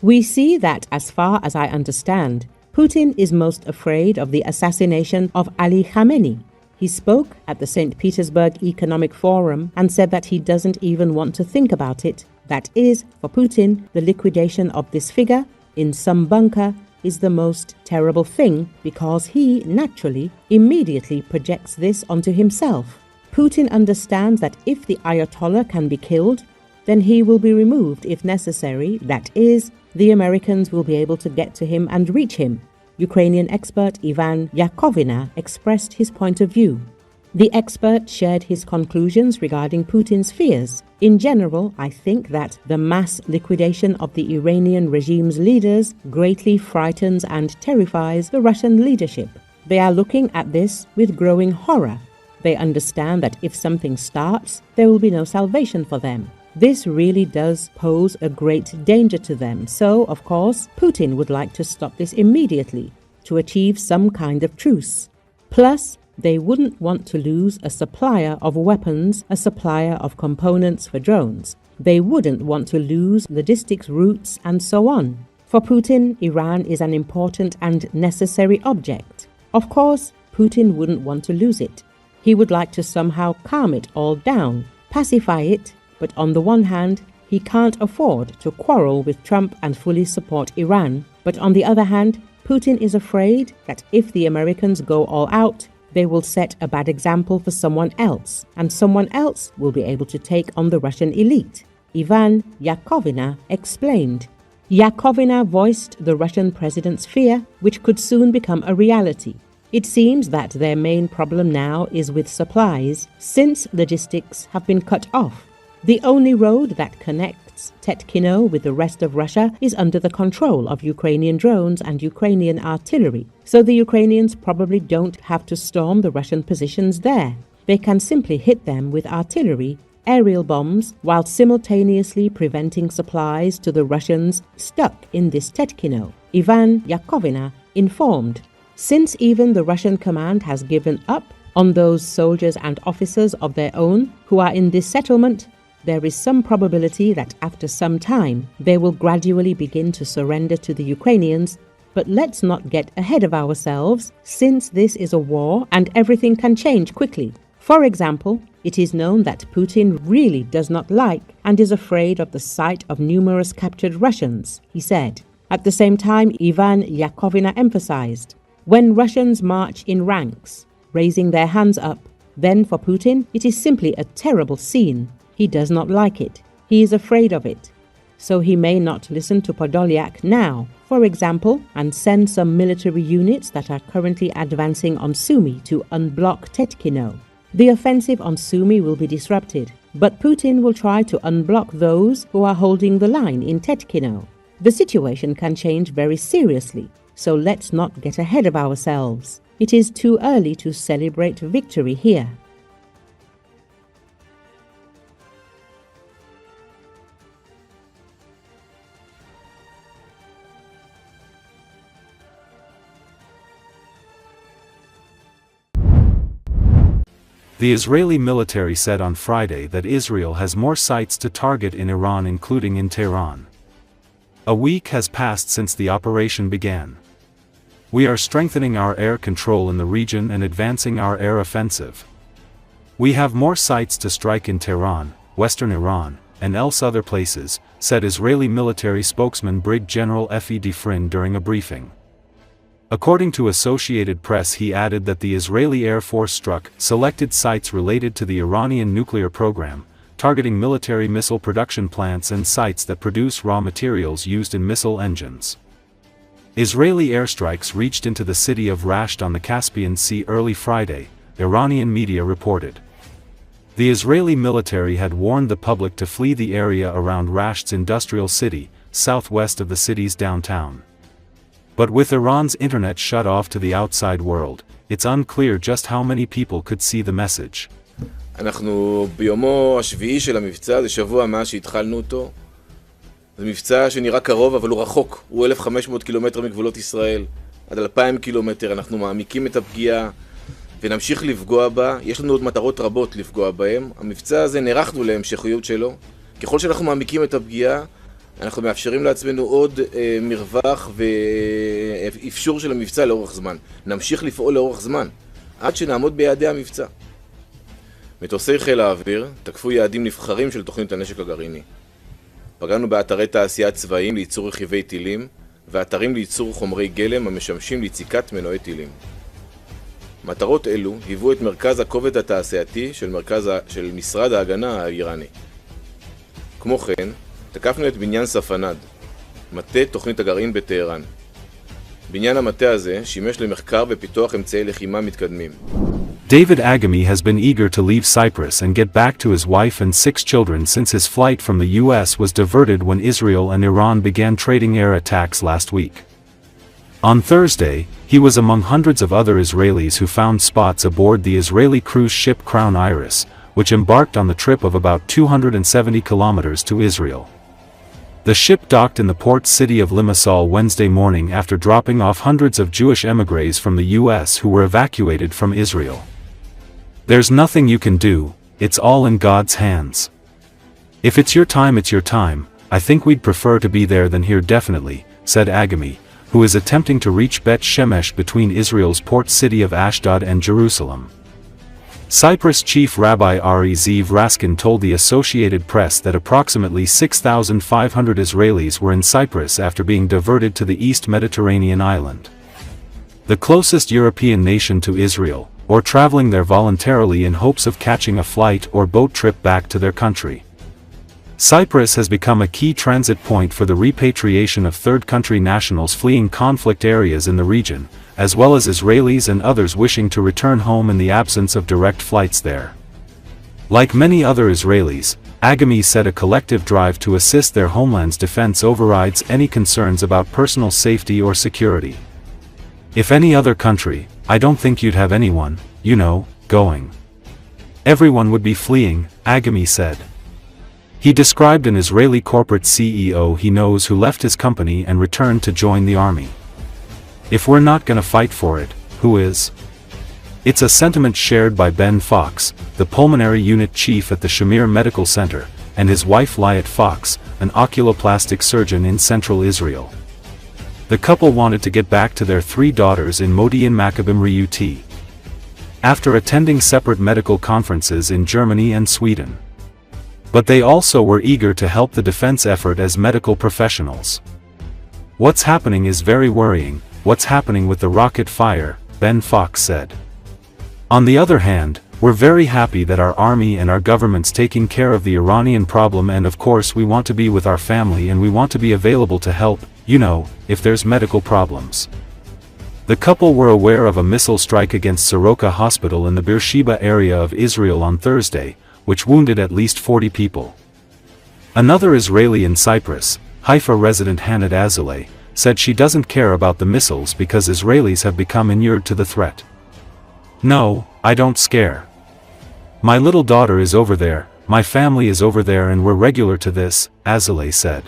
We see that, as far as I understand, Putin is most afraid of the assassination of Ali Khamenei. He spoke at the St. Petersburg Economic Forum and said that he doesn't even want to think about it. That is, for Putin, the liquidation of this figure in some bunker is the most terrible thing because he, naturally, immediately projects this onto himself. Putin understands that if the Ayatollah can be killed, then he will be removed if necessary. That is, the Americans will be able to get to him and reach him. Ukrainian expert Ivan Yakovina expressed his point of view. The expert shared his conclusions regarding Putin's fears. In general, I think that the mass liquidation of the Iranian regime's leaders greatly frightens and terrifies the Russian leadership. They are looking at this with growing horror. They understand that if something starts, there will be no salvation for them. This really does pose a great danger to them. So, of course, Putin would like to stop this immediately to achieve some kind of truce. Plus, they wouldn't want to lose a supplier of weapons, a supplier of components for drones. They wouldn't want to lose logistics routes and so on. For Putin, Iran is an important and necessary object. Of course, Putin wouldn't want to lose it. He would like to somehow calm it all down, pacify it, but on the one hand, he can't afford to quarrel with Trump and fully support Iran. But on the other hand, Putin is afraid that if the Americans go all out, they will set a bad example for someone else, and someone else will be able to take on the Russian elite. Ivan Yakovina explained. Yakovina voiced the Russian president's fear, which could soon become a reality. It seems that their main problem now is with supplies, since logistics have been cut off. The only road that connects Tetkino with the rest of Russia is under the control of Ukrainian drones and Ukrainian artillery, so the Ukrainians probably don't have to storm the Russian positions there. They can simply hit them with artillery, aerial bombs, while simultaneously preventing supplies to the Russians stuck in this Tetkino, Ivan Yakovina informed. Since even the Russian command has given up on those soldiers and officers of their own who are in this settlement, there is some probability that after some time they will gradually begin to surrender to the Ukrainians. But let's not get ahead of ourselves, since this is a war and everything can change quickly. For example, it is known that Putin really does not like and is afraid of the sight of numerous captured Russians, he said. At the same time, Ivan Yakovina emphasized, when Russians march in ranks, raising their hands up, then for Putin it is simply a terrible scene. He does not like it. He is afraid of it. So he may not listen to Podolyak now, for example, and send some military units that are currently advancing on Sumy to unblock Tetkino. The offensive on Sumy will be disrupted, but Putin will try to unblock those who are holding the line in Tetkino. The situation can change very seriously, so let's not get ahead of ourselves. It is too early to celebrate victory here. The Israeli military said on Friday that Israel has more sites to target in Iran, including in Tehran. A week has passed since the operation began. We are strengthening our air control in the region and advancing our air offensive. We have more sites to strike in Tehran, western Iran, and else other places, said Israeli military spokesman Brig General Efi Defrin during a briefing. According to Associated Press, he added that the Israeli Air Force struck selected sites related to the Iranian nuclear program, targeting military missile production plants and sites that produce raw materials used in missile engines. Israeli airstrikes reached into the city of Rasht on the Caspian Sea early Friday, Iranian media reported. The Israeli military had warned the public to flee the area around Rasht's industrial city, southwest of the city's downtown. But with Iran's internet shut off to the outside world, it's unclear just how many people could see the message. אנחנו ביומו השביעי של המבצע, זה שבוע מאז שהתחלנו אותו. זה מבצע שנראה קרוב אבל הוא רחוק, הוא 1,500 קילומטר מגבולות ישראל, עד 2,000 קילומטר. אנחנו מעמיקים את הפגיעה ונמשיך לפגוע בה. יש לנו עוד מטרות רבות לפגוע בהם. המבצע הזה נערכנו להמשכיות שלו. ככל שאנחנו מעמיקים את הפגיעה, אנחנו מאפשרים לעצמנו עוד מרווח ואפשור של המבצע לאורך זמן. נמשיך לפעול לאורך זמן, עד שנעמוד ביעדי המבצע. מטוסי חיל האוויר תקפו יעדים נבחרים של תוכנית הנשק הגרעיני. פגענו באתרי תעשייה צבאיים לייצור רכיבי טילים, ואתרים לייצור חומרי גלם המשמשים ליציקת מנועי טילים. מטרות אלו היוו את מרכז הכובד התעשייתי של משרד ההגנה האיראני. כמו כן, תקפנו את בניין ספנד, מטה תוכנית הגרעין בטהרן. בניין המטה הזה שימש למחקר ופיתוח אמצעי לחימה מתקדמים. David Agami has been eager to leave Cyprus and get back to his wife and 6 children since his flight from the US was diverted when Israel and Iran began trading air attacks last week. On Thursday, he was among hundreds of other Israelis who found spots aboard the Israeli cruise ship Crown Iris, which embarked on the trip of about 270 kilometers to Israel. The ship docked in the port city of Limassol Wednesday morning after dropping off hundreds of Jewish emigres from the US who were evacuated from Israel. There's nothing you can do, it's all in God's hands. If it's your time, it's your time. I think we'd prefer to be there than here definitely, said Agami, who is attempting to reach Bet Shemesh between Israel's port city of Ashdod and Jerusalem. Cyprus Chief Rabbi Ari Zeev Raskin told the Associated Press that approximately 6,500 Israelis were in Cyprus after being diverted to the East Mediterranean island, the closest European nation to Israel, or traveling there voluntarily in hopes of catching a flight or boat trip back to their country. Cyprus has become a key transit point for the repatriation of third-country nationals fleeing conflict areas in the region, as well as Israelis and others wishing to return home in the absence of direct flights there. Like many other Israelis, Agami said a collective drive to assist their homeland's defense overrides any concerns about personal safety or security. If any other country, I don't think you'd have anyone, going. Everyone would be fleeing, Agami said. He described an Israeli corporate CEO he knows who left his company and returned to join the army. If we're not gonna fight for it, who is? It's a sentiment shared by Ben Fox, the pulmonary unit chief at the Shamir Medical Center, and his wife Liat Fox, an oculoplastic surgeon in central Israel. The couple wanted to get back to their 3 daughters in Modi'in Maccabim Reut, after attending separate medical conferences in Germany and Sweden. But they also were eager to help the defense effort as medical professionals. What's happening is very worrying, what's happening with the rocket fire, Ben Fox said. On the other hand, we're very happy that our army and our government's taking care of the Iranian problem, and of course we want to be with our family and we want to be available to help, if there's medical problems. The couple were aware of a missile strike against Soroka Hospital in the Beersheba area of Israel on Thursday, which wounded at least 40 people. Another Israeli in Cyprus, Haifa resident Hanad Azaleh, said she doesn't care about the missiles because Israelis have become inured to the threat. No, I don't scare. My little daughter is over there, my family is over there, and we're regular to this, Azaleh said.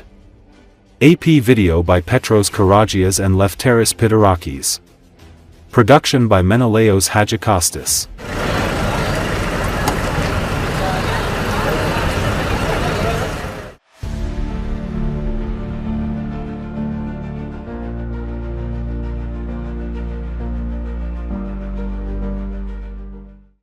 AP video by Petros Karagias and Lefteris Pidarakis. Production by Menelaos Hadjikostas.